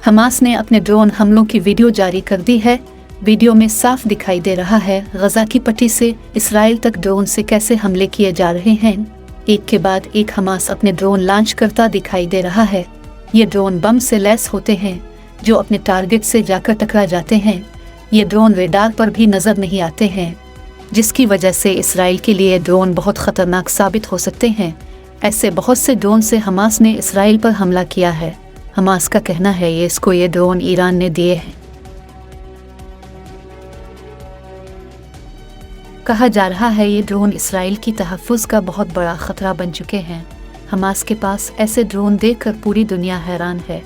Hamas ने अपने drone हमलों की वीडियो जारी कर दी है। वीडियो में साफ दिखाई दे रहा है गजा की पट्टी से इसराइल तक ड्रोन से कैसे हमले किए जा रहे हैं। एक के बाद एक हमास अपने ड्रोन लॉन्च करता दिखाई दे रहा है। ये ड्रोन बम से लैस होते हैं जो अपने टारगेट से जाकर टकरा जाते हैं। ये ड्रोन रेडार पर भी नजर नहीं आते हैं, जिसकी वजह से इसराइल के लिए ड्रोन बहुत खतरनाक साबित हो सकते हैं। ऐसे बहुत से ड्रोन से हमास ने इसराइल पर हमला किया है। हमास का कहना है ये ड्रोन ईरान ने दिए हैं। कहा जा रहा है ये ड्रोन इसराइल की तहफ़्फ़ुज़ का बहुत बड़ा ख़तरा बन चुके हैं। हमास के पास ऐसे ड्रोन देखकर पूरी दुनिया हैरान है।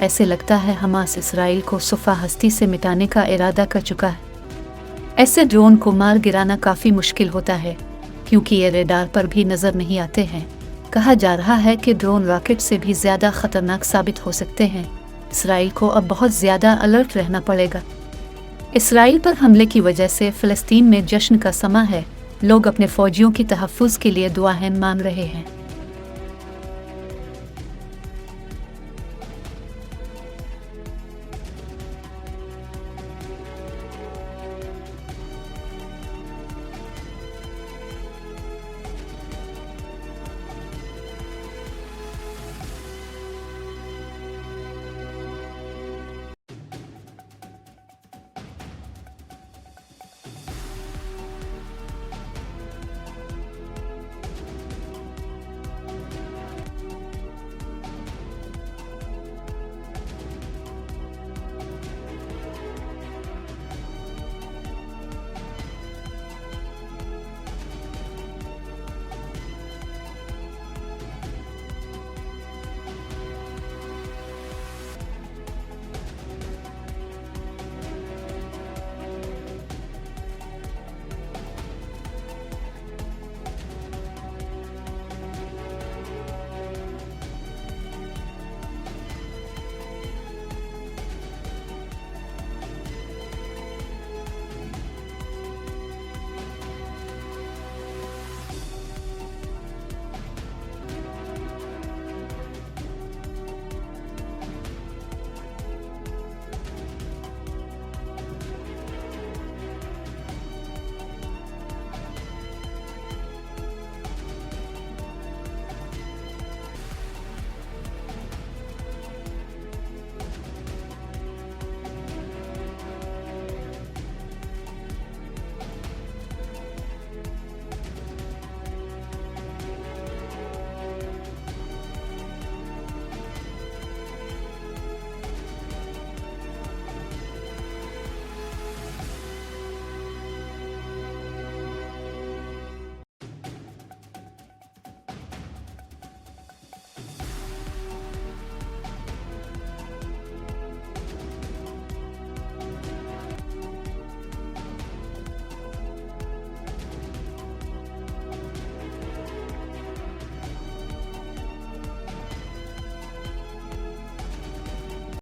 ऐसे लगता है हमास इसराइल को सुफ़ा हस्ती से मिटाने का इरादा कर चुका है। ऐसे ड्रोन को मार गिराना काफ़ी मुश्किल होता है क्योंकि ये रेडार पर भी नज़र नहीं आते हैं। कहा जा रहा है कि ड्रोन रॉकेट से भी ज़्यादा ख़तरनाक साबित हो सकते हैं। इसराइल को अब बहुत ज़्यादा अलर्ट रहना पड़ेगा। इसराइल पर हमले की वजह से फ़लस्तीन में जश्न का समा है। लोग अपने फ़ौजियों की तहफ़्फ़ुज़ के लिए दुआएं मान रहे हैं।